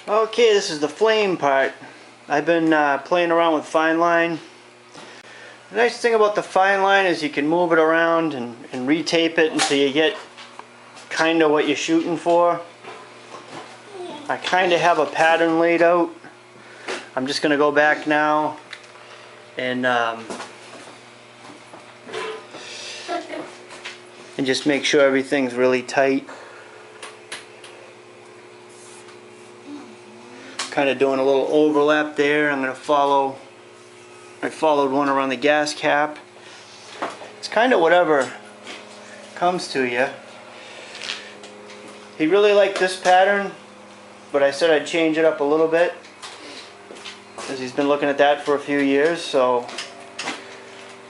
Okay, this is the flame part. I've been playing around with fine line. The nice thing about the fine line is you can move it around and retape it until you get kind of what you're shooting for. I kind of have a pattern laid out. I'm just going to go back now and just make sure everything's really tight. Kind of doing a little overlap there. I'm going to follow. I followed one around the gas cap. It's kind of whatever comes to you. He really liked this pattern, but I said I'd change it up a little bit because he's been looking at that for a few years, so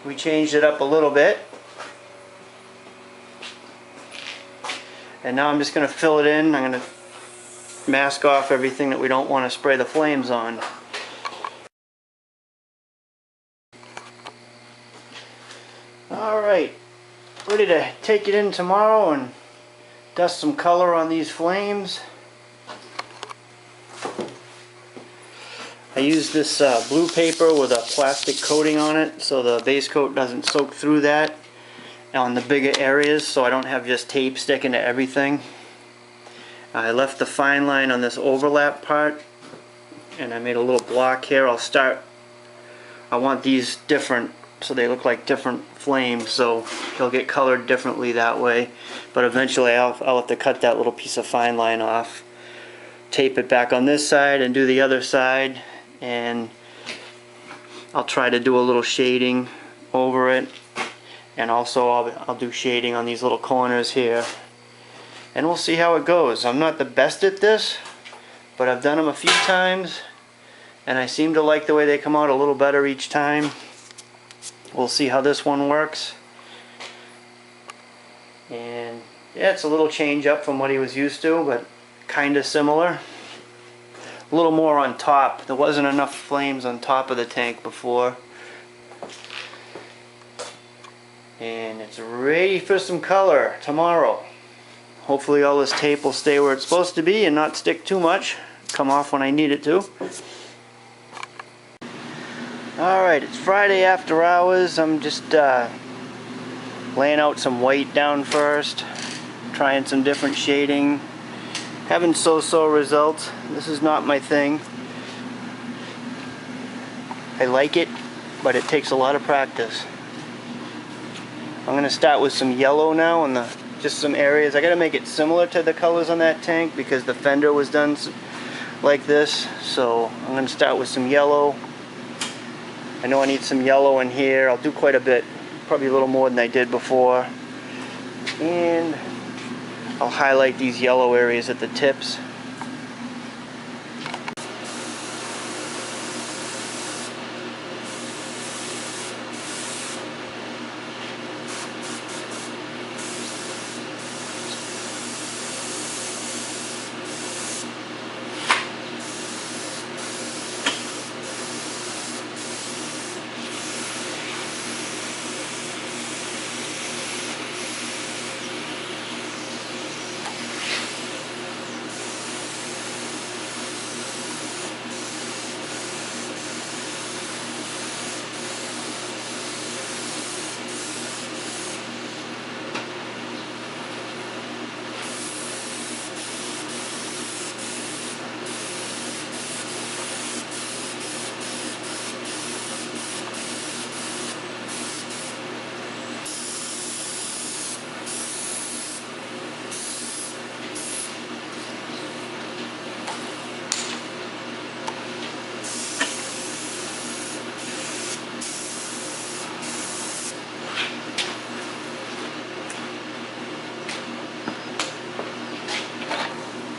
we changed it up a little bit. And now I'm just going to fill it in. I'm going to mask off everything that we don't want to spray the flames on. Alright, ready to take it in tomorrow and dust some color on these flames. I use this blue paper with a plastic coating on it so the base coat doesn't soak through that on the bigger areas, so I don't have just tape sticking to everything. I left the fine line on this overlap part and I made a little block here. I want these different so they look like different flames, so they'll get colored differently that way. But eventually I'll have to cut that little piece of fine line off, tape it back on this side and do the other side, and I'll try to do a little shading over it, and also I'll do shading on these little corners here, and we'll see how it goes. I'm not the best at this, but I've done them a few times and I seem to like the way they come out a little better each time. We'll see how this one works. And yeah, it's a little change up from what he was used to, but kind of similar. A little more on top. There wasn't enough flames on top of the tank before. And it's ready for some color tomorrow. Hopefully all this tape will stay where it's supposed to be and not stick too much. Come off when I need it to. Alright, it's Friday after hours. I'm just laying out some white down first, trying some different shading, having so-so results. This is not my thing. I like it, but it takes a lot of practice. I'm going to start with some yellow now on just some areas. I got to make it similar to the colors on that tank because the fender was done like this. So I'm going to start with some yellow. I know I need some yellow in here. I'll do quite a bit, probably a little more than I did before. And I'll highlight these yellow areas at the tips.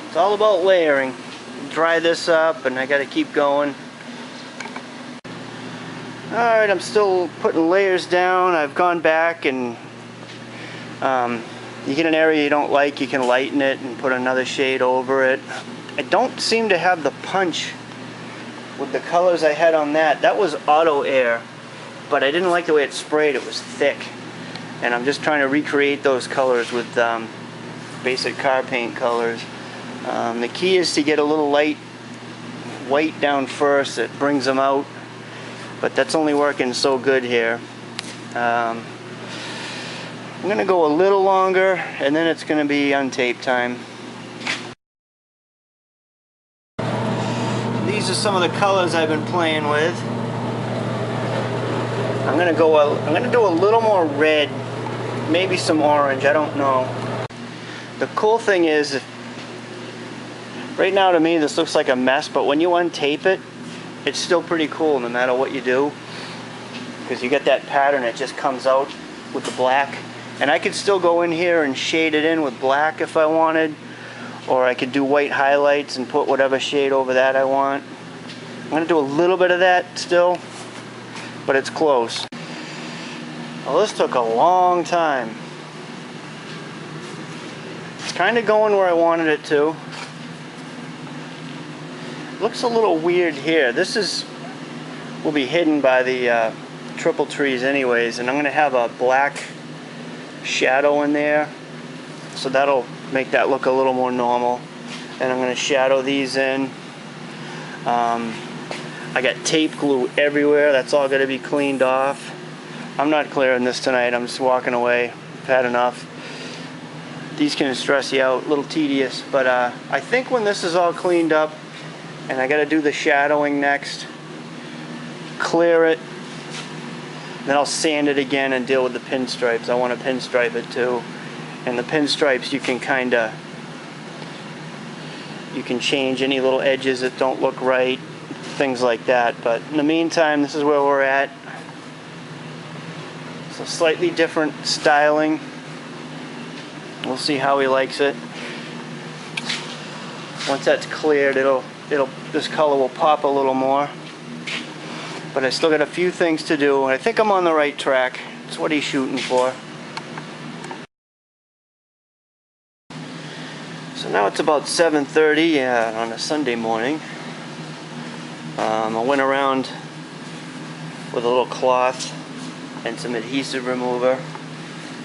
It's all about layering. Dry this up and I gotta keep going. Alright, I'm still putting layers down. I've gone back and you get an area you don't like, you can lighten it and put another shade over it. I don't seem to have the punch with the colors I had on that. That was auto air, but I didn't like the way it sprayed. It was thick. And I'm just trying to recreate those colors with basic car paint colors. The key is to get a little light white down first, it brings them out, but that's only working so good here. I'm gonna go a little longer, and then it's gonna be untape time. These are some of the colors I've been playing with. I'm gonna do a little more red, maybe some orange, I don't know. The cool thing is, right now to me this looks like a mess, but when you untape it, it's still pretty cool no matter what you do. Because you get that pattern, it just comes out with the black. And I could still go in here and shade it in with black if I wanted. Or I could do white highlights and put whatever shade over that I want. I'm going to do a little bit of that still, but it's close. Well, this took a long time. It's kind of going where I wanted it to. Looks a little weird here. This will be hidden by the triple trees anyways, and I'm going to have a black shadow in there, so that'll make that look a little more normal. And I'm going to shadow these in. I got tape glue everywhere. That's all going to be cleaned off. I'm not clearing this tonight. I'm just walking away. I've had enough. These can stress you out, a little tedious, but I think when this is all cleaned up, and I got to do the shadowing next, clear it, then I'll sand it again and deal with the pinstripes. I want to pinstripe it too. And the pinstripes, you can change any little edges that don't look right, things like that. But in the meantime, this is where we're at. So slightly different styling. We'll see how he likes it. Once that's cleared, this color will pop a little more. But I still got a few things to do, and I think I'm on the right track. It's what he's shooting for. So now it's about 7:30 on a Sunday morning. I went around with a little cloth and some adhesive remover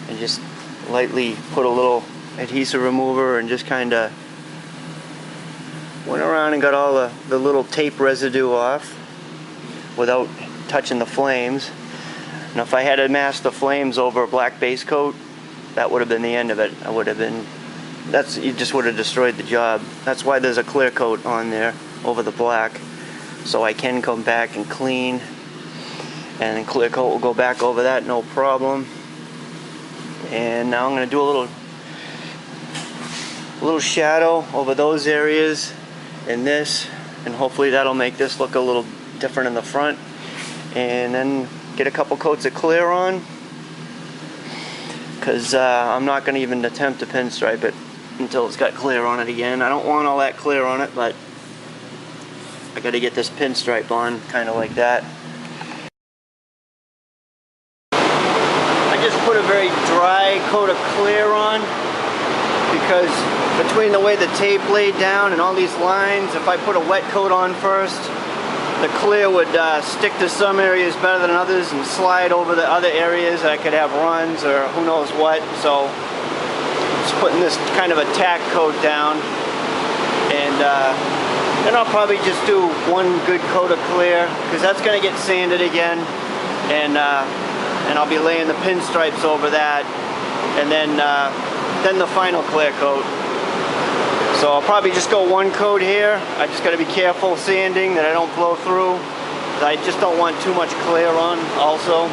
and just lightly put a little adhesive remover and just kind of went around and got all the little tape residue off without touching the flames. And if I had to mask the flames over a black base coat, that would have been the end of it. You just would have destroyed the job. That's why there's a clear coat on there over the black, so I can come back and clean, and then clear coat will go back over that, no problem. And now I'm going to do a little shadow over those areas in this, and hopefully that'll make this look a little different in the front. And then get a couple coats of clear on, because I'm not going to even attempt to pinstripe it until it's got clear on it again. I don't want all that clear on it, but I got to get this pinstripe on kind of like that. I just put a very dry coat of clear on, because between the way the tape laid down and all these lines, if I put a wet coat on first, the clear would stick to some areas better than others and slide over the other areas. I could have runs or who knows what. So just putting this kind of a tack coat down, and then I'll probably just do one good coat of clear, because that's going to get sanded again, and I'll be laying the pinstripes over that, and then the final clear coat. So I'll probably just go one coat here. I just got to be careful sanding that I don't blow through. I just don't want too much clear on also.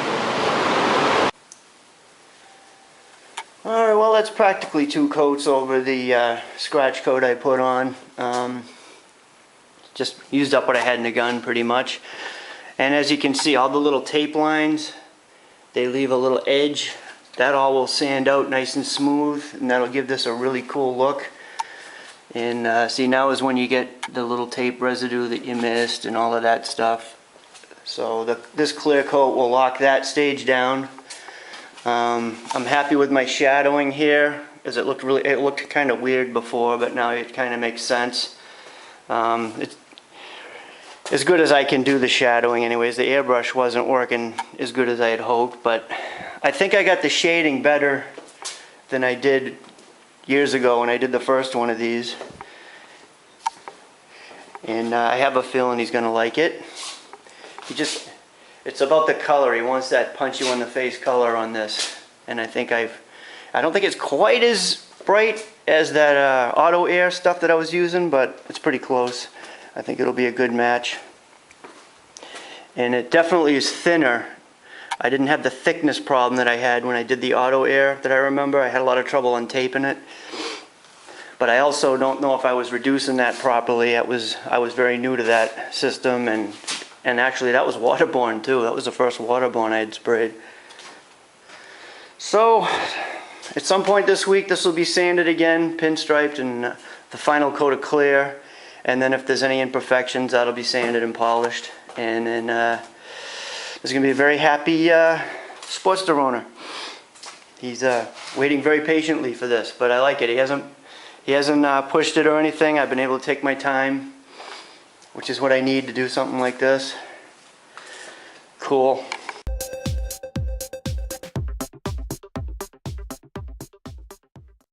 Alright, well, that's practically 2 coats over the scratch coat I put on. Just used up what I had in the gun pretty much. And as you can see, all the little tape lines, they leave a little edge. That all will sand out nice and smooth, and that'll give this a really cool look. And see, now is when you get the little tape residue that you missed and all of that stuff. So this clear coat will lock that stage down. I'm happy with my shadowing here, as it looked kind of weird before, but now it kind of makes sense. It's as good as I can do the shadowing anyways. The airbrush wasn't working as good as I had hoped, but I think I got the shading better than I did years ago when I did the first one of these. And I have a feeling he's gonna like it. It's about the color. He wants that punch you in the face color on this. And I don't think it's quite as bright as that Auto Air stuff that I was using, but it's pretty close. I think it'll be a good match. And it definitely is thinner. I didn't have the thickness problem that I had when I did the Auto Air that I remember. I had a lot of trouble untaping it. But I also don't know if I was reducing that properly. I was very new to that system, and actually that was waterborne too. That was the first waterborne I had sprayed. So at some point this week this will be sanded again, pinstriped, and the final coat of clear. And then if there's any imperfections, that'll be sanded and polished. And then there's going to be a very happy Sportster owner. He's waiting very patiently for this, but I like it. He hasn't pushed it or anything. I've been able to take my time, which is what I need to do something like this. Cool.